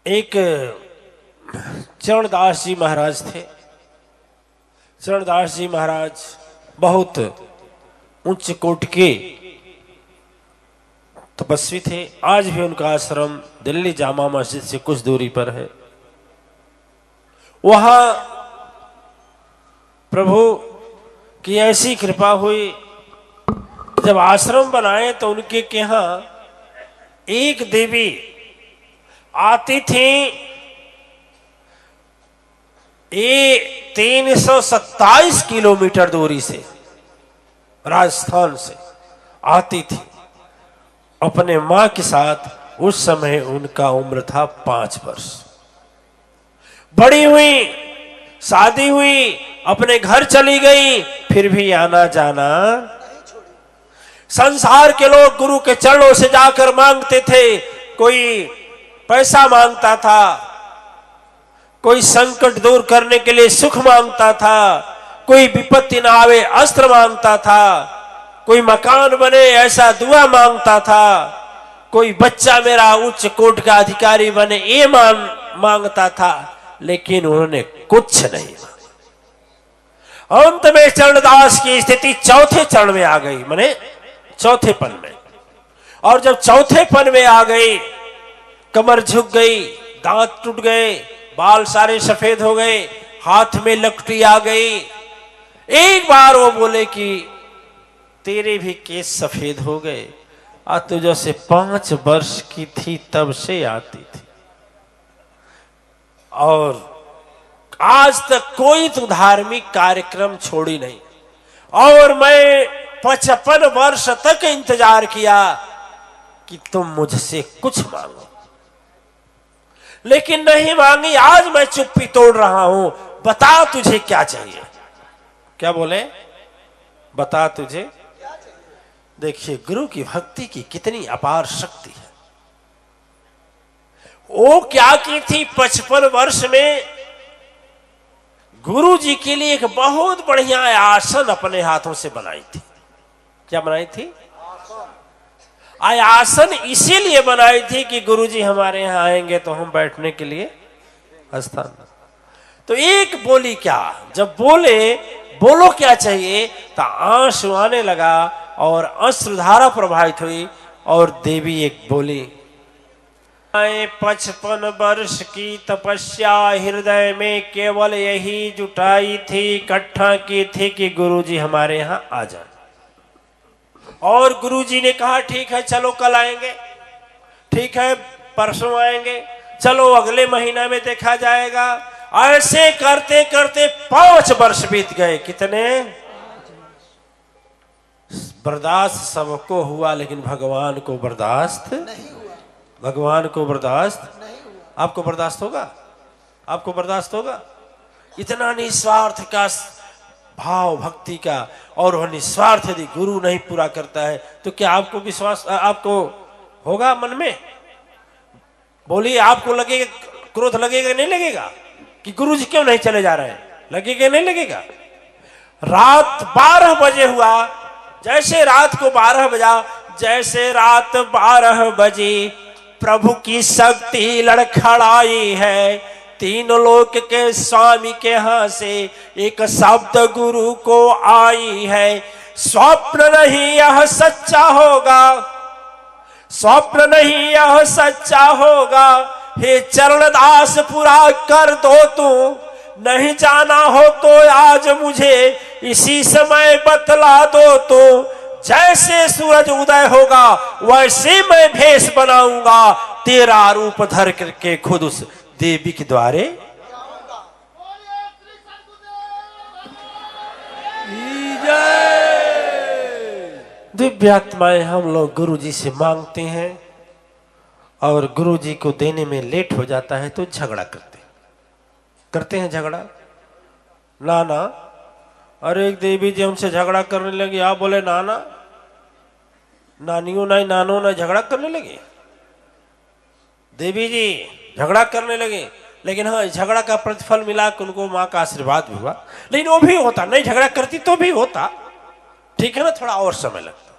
एक चरणदास जी महाराज थे। चरणदास जी महाराज बहुत उच्च कोटि के तपस्वी थे। आज भी उनका आश्रम दिल्ली जामा मस्जिद से कुछ दूरी पर है। वहां प्रभु की ऐसी कृपा हुई, जब आश्रम बनाए तो उनके यहाँ एक देवी आती थी। ये 327 किलोमीटर दूरी से, राजस्थान से आती थी अपने मां के साथ। उस समय उनका उम्र था 5 वर्ष। बड़ी हुई, शादी हुई, अपने घर चली गई, फिर भी आना जाना। संसार के लोग गुरु के चरणों से जाकर मांगते थे। कोई पैसा मांगता था, कोई संकट दूर करने के लिए सुख मांगता था, कोई विपत्ति न आवे अस्त्र मांगता था, कोई मकान बने ऐसा दुआ मांगता था, कोई बच्चा मेरा उच्च कोट का अधिकारी बने ये मांगता था। लेकिन उन्होंने कुछ नहीं मांगा। अंत में चरणदास की स्थिति चौथे चरण में आ गई, माने चौथेपन में। और जब चौथेपन में आ गई, कमर झुक गई, दांत टूट गए, बाल सारे सफेद हो गए, हाथ में लकड़ी आ गई। एक बार वो बोले कि तेरे भी केस सफेद हो गए, और तू जैसे 5 वर्ष की थी तब से आती थी, और आज तक कोई तो धार्मिक कार्यक्रम छोड़ी नहीं। और मैं 55 वर्ष तक इंतजार किया कि तुम मुझसे कुछ मांगो, लेकिन नहीं मांगी। आज मैं चुप्पी तोड़ रहा हूं। बता तुझे क्या चाहिए। क्या बोले? बता तुझे। देखिए गुरु की भक्ति की कितनी अपार शक्ति है। वो क्या की थी 55 वर्ष में, गुरु जी के लिए एक बहुत बढ़िया आसन अपने हाथों से बनाई थी। क्या बनाई थी? आसन इसीलिए बनाई थी कि गुरु जी हमारे यहाँ आएंगे तो हम बैठने के लिए स्थान। तो एक बोली क्या, जब बोले बोलो क्या चाहिए, तो आंसू आने लगा और अश्रुधारा प्रभावित हुई। और देवी एक बोली, 55 वर्ष की तपस्या हृदय में केवल यही जुटाई थी, इकट्ठा की थी कि गुरुजी हमारे यहाँ आ जाए। और गुरुजी ने कहा ठीक है चलो कल आएंगे, ठीक है परसों आएंगे, चलो अगले महीना में देखा जाएगा। ऐसे करते करते 5 वर्ष बीत गए। कितने? बर्दाश्त सबको हुआ, लेकिन भगवान को बर्दाश्त नहीं हुआ। भगवान को बर्दाश्त नहीं हुआ। आपको बर्दाश्त होगा? आपको बर्दाश्त होगा? इतना निस्वार्थ का भाव भक्ति का, और वह निस्वार्थ यदि गुरु नहीं पूरा करता है तो क्या आपको विश्वास आपको होगा मन में? बोलिए, आपको लगेगा, क्रोध लगेगा नहीं लगेगा कि गुरु जी क्यों नहीं चले जा रहे हैं? लगेगा नहीं लगेगा? रात 12 बजे हुआ, जैसे रात को 12 बजा, जैसे रात 12 बजे प्रभु की शक्ति लड़खड़ाई है। 3 लोक के स्वामी के यहाँ से एक शब्द गुरु को आई है, स्वप्न नहीं यह सच्चा होगा, स्वप्न नहीं यह सच्चा होगा। हे चरणदास पूरा कर दो तू, नहीं जाना हो तो आज मुझे इसी समय बतला दो तो। जैसे सूरज उदय होगा वैसे मैं भेष बनाऊंगा, तेरा रूप धर करके खुद उस देवी के द्वारे। दिव्य आत्माएं हम लोग गुरु जी से मांगते हैं, और गुरु जी को देने में लेट हो जाता है तो झगड़ा करते हैं झगड़ा। नाना, अरे एक देवी जी हमसे झगड़ा करने लगी। आप बोले नाना, नानियों नहीं नानो नहीं झगड़ा करने लगे। देवी जी झगड़ा करने लगे, लेकिन हाँ झगड़ा का प्रतिफल मिला कि उनको माँ का आशीर्वाद भी हुआ। लेकिन वो भी होता, नहीं झगड़ा करती तो भी होता, ठीक है ना, थोड़ा और समय लगता।